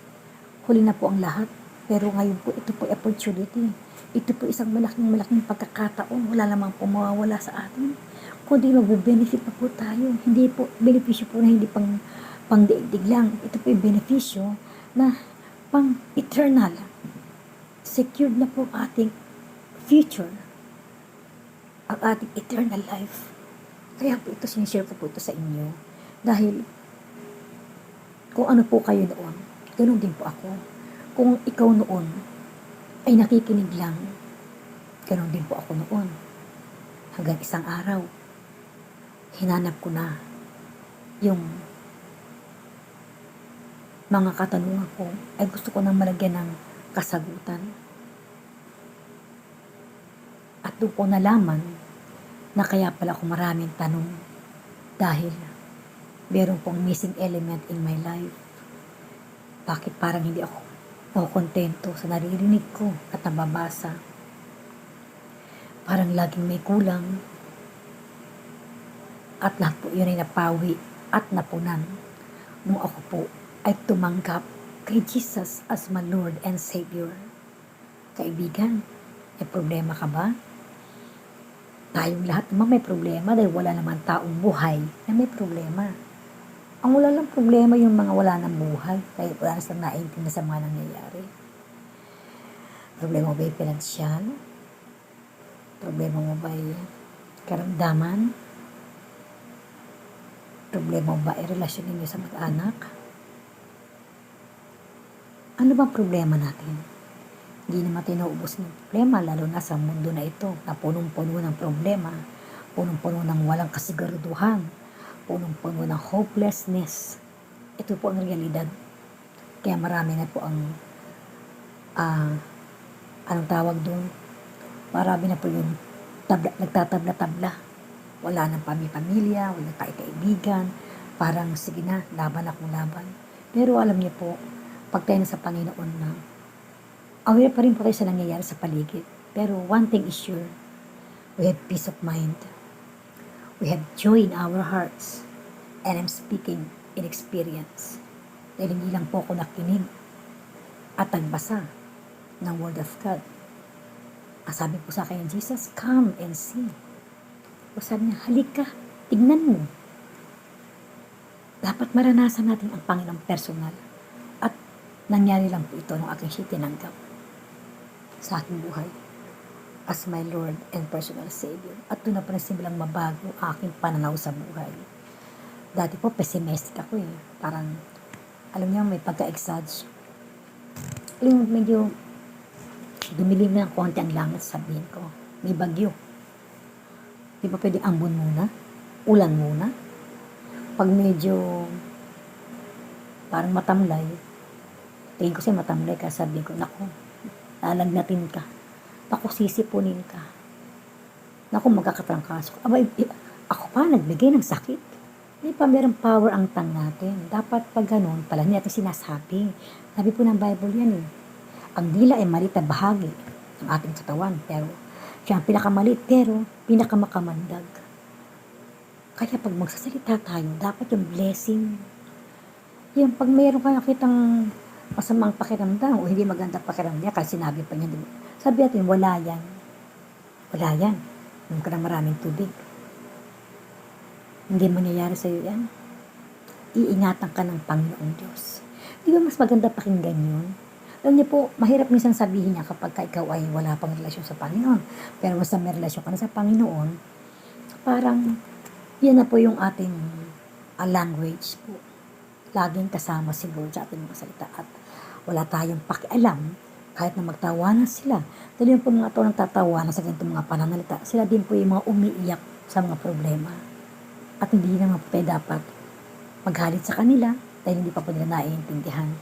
Huli na po ang lahat. Pero ngayon po, ito po opportunity. Ito po isang malaking pagkakataon. Wala namang po mawawala sa atin. Kundi mag-benefit na po tayo. Hindi po, benepisyo po na hindi pang daigdig lang. Ito po yung benepisyo na pang eternal. Secured na po ang ating future. Ang ating eternal life. Kaya po ito, sinishare ko po ito sa inyo. Dahil, kung ano po kayo noon, ganun din po ako. Kung ikaw noon, ay nakikinig lang, ganun din po ako noon. Hanggang isang araw, hinanap ko na yung mga katanungan ko, ay gusto ko nang malagyan ng kasagutan. At doon ko nalaman na kaya pala ako maraming tanong dahil meron pong missing element in my life. Bakit parang hindi ako kontento sa naririnig ko at nababasa? Parang laging may kulang at lahat po yun ay napawi at napunan nung ako po ay tumanggap kay Jesus as my Lord and Savior. Kaibigan, may problema ka ba? Tayong lahat naman may problema dahil wala naman taong buhay na may problema. Ang wala lang problema yung mga wala ng buhay dahil wala na silang naiintindihan sa mga nangyayari. Problema mo ba yung pinansyal? Problema mo ba yung karamdaman? Problema mo ba yung relasyon ninyo sa mag-anak? Ano bang problema natin? Hindi naman tinuubos ng problema, lalo na sa mundo na ito, na punong-puno ng problema, punong-puno ng walang kasiguraduhan, punong-puno ng hopelessness. Ito po ang realidad. Kaya marami na po ang, anong tawag doon? Marami na po yung nagtatabla-tabla. Wala nang pamilya, wala tayong kaibigan, parang sige na, laban akong laban. Pero alam niyo po, pag tayo na sa Panginoon na, aware pa rin po tayo sa nangyayari sa paligid. Pero one thing is sure, we have peace of mind. We have joy in our hearts. And I'm speaking in experience. Dahil hindi lang po ako nakinig at nagbasa ng Word of God. Ang sabi po sa akin, Jesus, come and see. O sabi niya, halika, tignan mo. Dapat maranasan natin ang Panginoong personal. At nangyari lang po ito nung aking siya tinanggap sa aking buhay as my Lord and personal Savior. At doon na po nagsimulang mabago aking pananaw sa buhay. Dati po pessimistic ako eh. Parang, alam niyo, may pagka-exage. Alam mo, medyo dumilim na ng konti ang langit, sabihin ko. May bagyo. Di ba pwedeng ambon muna? Ulan muna? Pag medyo parang matamlay, tingin ko siya matamlay ka, sabihin ko, naku, lalagnatin ka. Naku, sisipunin ka. Naku, magkakatrangkaso ko. Aba, ako pa, nagbigay ng sakit. Hindi pa merong power ang tongue natin. Dapat pag ganun, pala hindi natin sinasabi. Sabi po ng Bible yan eh. Ang dila ay maliit na bahagi ng ating katawan. Pero siya ang pinakamaliit pero pinakamakamandag. Kaya pag magsasalita tayo, dapat yung blessing. Yung pag mayroon ka nakitang masamang pakiramdam o hindi magandang pakiramdam, kasi sinabi pa niya, diba? Sabi natin, wala yan. Wala yan. Inom ka ng maraming tubig. Hindi mangyayari sa'yo yan. Iingatan ka ng Panginoong Diyos. Di ba mas maganda pakinggan yun? Alam niyo po, mahirap minsan sabihin niya kapag ikaw ay wala pang relasyon sa Panginoon. Pero basta may relasyon ka na sa Panginoon, parang yan na po yung ating language po. Laging kasama si Lord sa ating mga salita at wala tayong pakialam kahit na magtawanan sila. Dahil yung po mga tao nang tatawanan sa ganitong mga pananalita, sila din po yung mga umiiyak sa mga problema. At hindi naman po tayo dapat maghalit sa kanila dahil hindi pa po nila naiintindihan.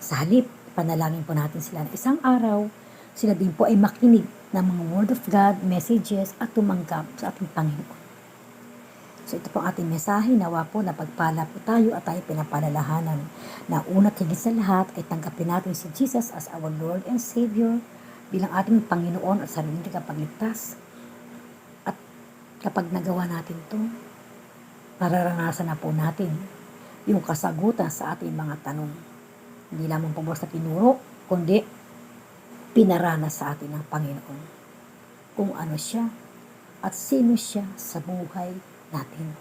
Sa halip, panalangin po natin sila na isang araw, sila din po ay makinig ng mga Word of God, messages at tumanggap sa ating Panginoon. So ito po ang ating mensahe, nawa po na pagpala po tayo at tayo pinapalalahanan na una't higit sa lahat ay tanggapin natin si Jesus as our Lord and Savior bilang ating Panginoon at sariling tagapagligtas. At kapag nagawa natin to, nararanasan na po natin yung kasagutan sa ating mga tanong. Hindi lamang po basta tinuro, kundi pinaranas sa atin ng Panginoon. Kung ano siya at sino siya sa buhay natin.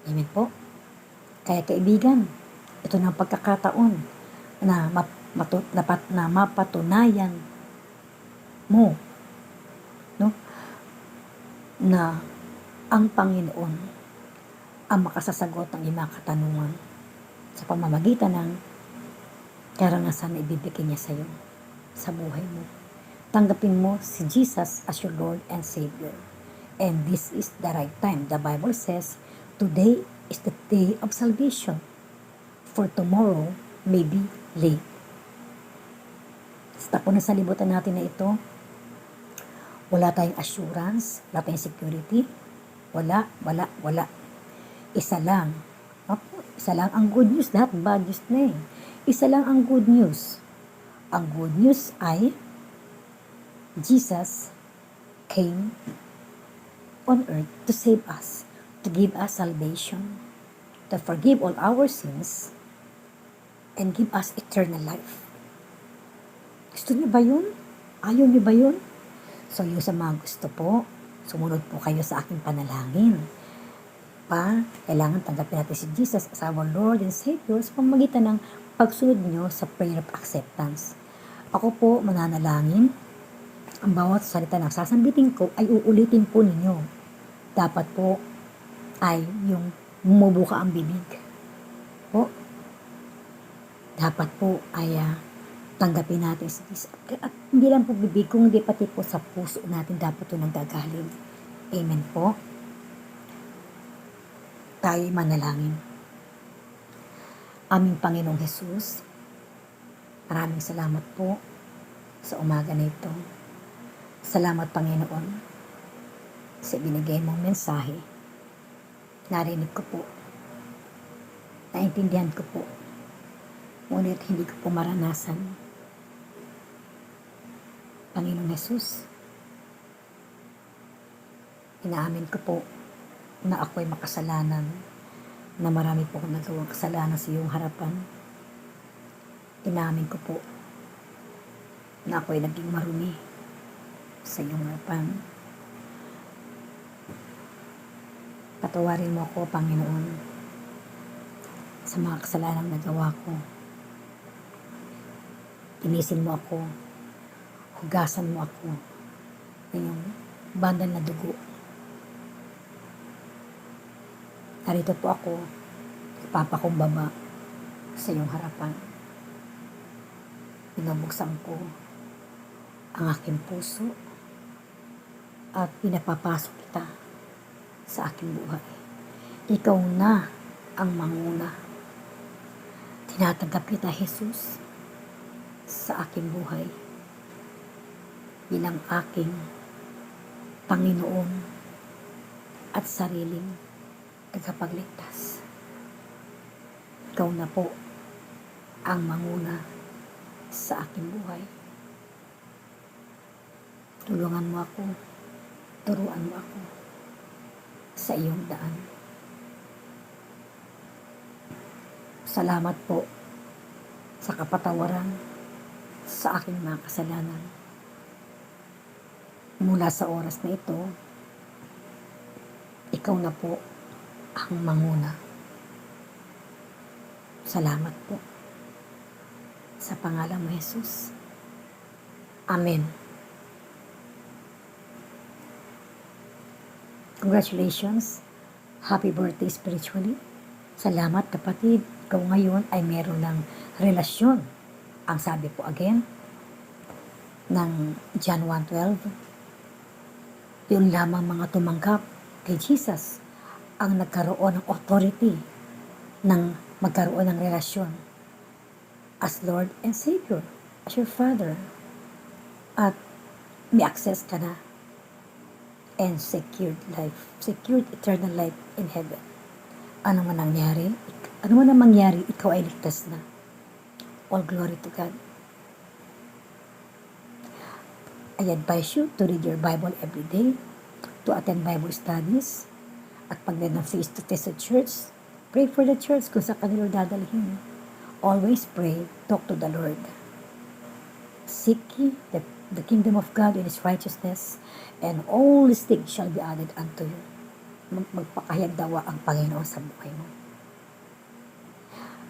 Amen po. Kaya kaibigan, ito na ang pagkakataon na mapatunayan mo, no, na ang Panginoon ang makasasagot ng iyong katanungan sa pamamagitan ng karanasan na ibibigay niya sa iyo sa buhay mo. Tanggapin mo si Jesus as your Lord and Savior. And this is the right time. The Bible says, today is the day of salvation, for tomorrow may be late. Sa tapo na sa libutan natin na ito, wala tayong assurance, wala tayong security, wala. Isa lang. Isa lang ang good news. Lahat bad news na eh. Isa lang ang good news. Ang good news ay Jesus came on earth to save us, to give us salvation, to forgive all our sins, and give us eternal life. Gusto niyo ba yun? Ayaw niyo ba yun? So yung sa mga gusto po, sumunod po kayo sa aking panalangin. Kailangan tanggapin natin si Jesus as our Lord and Savior sa pamamagitan ng pagsunod nyo sa prayer of acceptance. Ako po mananalangin. Ang bawat salita na sasambitin ko ay uulitin po ninyo. Dapat po ay yung bumubuka ang bibig. Po, dapat po ay tanggapin natin si Jesus. At hindi lang po bibig, kung hindi pati po sa puso natin dapat ito nanggagaling. Amen po. Tayo manalangin. Aming Panginoong Jesus, maraming salamat po sa umaga na ito. Salamat Panginoon sa binigay mong mensahe. Narinig ko po. Naintindihan ko po. Ngunit hindi ko po maranasan. Panginoong Jesus, inaamin ko po na ako'y makasalanan, na marami po akong nagawang kasalanan sa iyong harapan. Inamin ko po na ako'y naging marumi sa iyong harapan. Patawarin mo ako, Panginoon, sa mga kasalanang nagawa ko. Tinisin mo ako, hugasan mo ako ng iyong bandal na dugo. Narito po ako, ipapakumbaba sa iyong harapan. Binubuksan ko ang aking puso at pinapapasok kita sa aking buhay. Ikaw na ang manguna. Tinatanggap kita, Jesus, sa aking buhay bilang aking Panginoon at sariling tagapagligtas. Ikaw na po ang manguna sa aking buhay. Tulungan mo ako, turuan mo ako sa iyong daan. Salamat po sa kapatawaran sa aking mga kasalanan. Mula sa oras na ito, ikaw na po ang manguna. Salamat po. Sa pangalan mo, Jesus. Amen. Congratulations. Happy birthday spiritually. Salamat kapatid. Ikaw ngayon ay meron ng relasyon. Ang sabi po again ng John 1:12, yun lamang mga tumanggap kay Jesus ang nagkaroon ng authority ng magkaroon ng relasyon as Lord and Savior, as your Father. At may access ka na and secured life, secured eternal life in heaven. Ano man ang mangyari, ikaw ay ligtas na. All glory to God. I advise you to read your Bible every day, to attend Bible studies, at pag ng face-to-face sa church, pray for the church kung sa kanila dadalhin. Always pray, talk to the Lord. Seek ye the kingdom of God and His righteousness, and all these things shall be added unto you. Magpakahayag daw ang Panginoon sa buhay mo.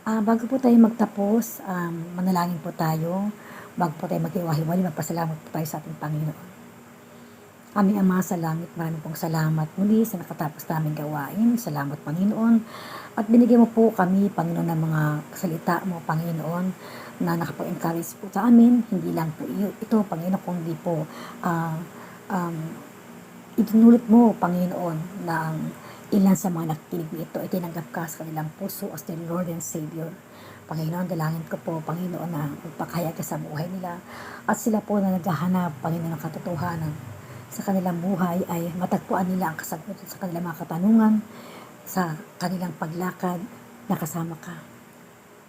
Bago po tayo magtapos, manalangin po tayo. Bago po tayo maghiwa-hiwalay, magpasalamat po tayo sa ating Panginoon. Aming Ama sa langit, maraming pong salamat muli sa nakatapos namin gawain. Salamat, Panginoon. At binigyan mo po kami, Panginoon, ng mga salita mo, Panginoon, na nakapag-encourage po sa amin. Hindi lang po ito, Panginoon, kundi po itinulot mo, Panginoon, na ang ilan sa mga nakikinig nito ay tinanggap ka sa kanilang puso as their Lord and Savior. Panginoon, dalangin ko po, Panginoon, na magpakahayag ka sa buhay nila at sila po na naghahanap, Panginoon, ng katotohanan sa kanilang buhay ay matagpuan nila ang kasagutan sa kanilang mga katanungan, sa kanilang paglakad na kasama ka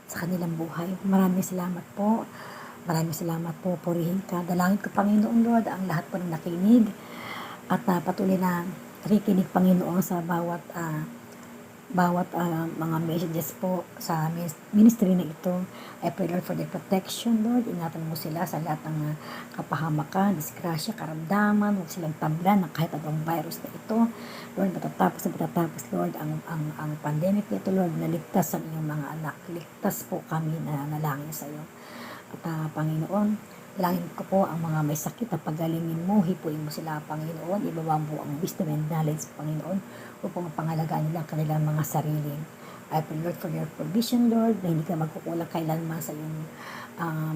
sa kanilang buhay. Maraming salamat po. Maraming salamat po. Purihin ka. Dalangin ko, Panginoon Lord, ang lahat po ng nakinig at patuloy na nakikinig, Panginoon, sa bawat mga messages po sa ministry na ito. I pray, Lord, for their protection, Lord. Ingatan mo sila sa lahat ng kapahamakan, disgrasya, karamdaman. Huwag silang tablan ng kahit anong virus na ito. Lord, matatapos, Lord, ang pandemic na ito, Lord, naligtas ang iyong mga anak. Ligtas po kami na nalangin sa iyo. At Panginoon, langin ko po ang mga may sakit na pagalingin mo, hipuin mo sila, Panginoon, ibaba mo ang wisdom and knowledge, Panginoon, upang pangalagaan nila ang kanilang mga sarili. I pray, Lord, for your provision, Lord, na hindi ka magkukulang kailanman sa iyong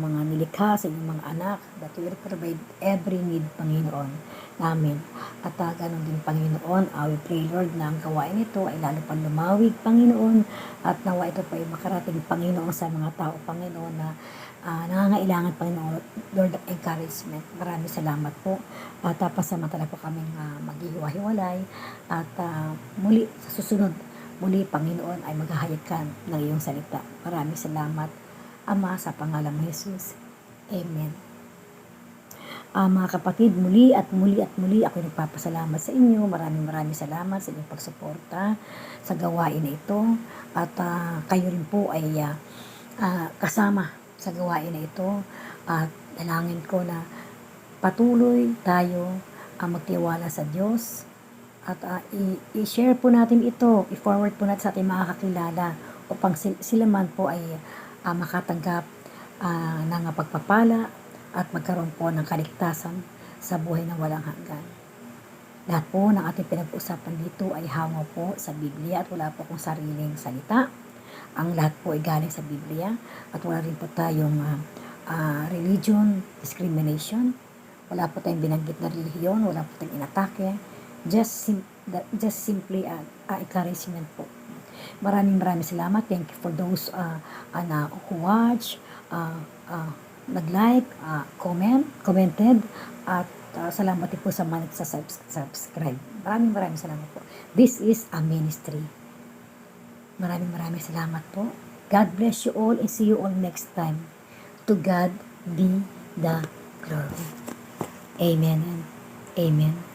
mga nilikha, sa iyong mga anak, that you will provide every need, Panginoon, namin. At ganun din, Panginoon, we pray, Lord, na ang gawain ito ay lalo pang lumawig, Panginoon, at nawa ito pa ay makarating, Panginoon, sa mga tao, Panginoon, na nangangailangan, Panginoon, Lord, of encouragement. Maraming salamat po. At pasamantala po kaming maghihiwa-hiwalay. At muli, sa susunod, muli, Panginoon, ay maghahayag ka ng iyong salita. Maraming salamat, Ama, sa pangalan mo, Jesus. Amen. Mga kapatid, muli at muli ako nagpapasalamat sa inyo. Maraming salamat sa inyong pagsuporta sa gawain na ito. At kayo rin po ay kasama sa gawain na ito, at dalangin ko na patuloy tayo magtiwala sa Diyos at i-share po natin ito, i-forward po natin sa ating mga kakilala upang sila man po ay makatanggap ng pagpapala at magkaroon po ng kaligtasan sa buhay na walang hanggan. Lahat po ng ating pinag-uusapan dito ay hango po sa Biblia at wala po akong sariling salita. Ang lahat po ay galing sa Biblia at wala rin po tayong religion discrimination. Wala po tayong binanggit na relihiyon, wala po tayong inatake. Just simply encouragement po. Maraming salamat. Thank you for those who watch, nag-like, commented, at salamat din po sa mga nagsasubscribe. Maraming salamat po. This is a ministry Maraming salamat po. God bless you all and see you all next time. To God be the glory. Amen and amen.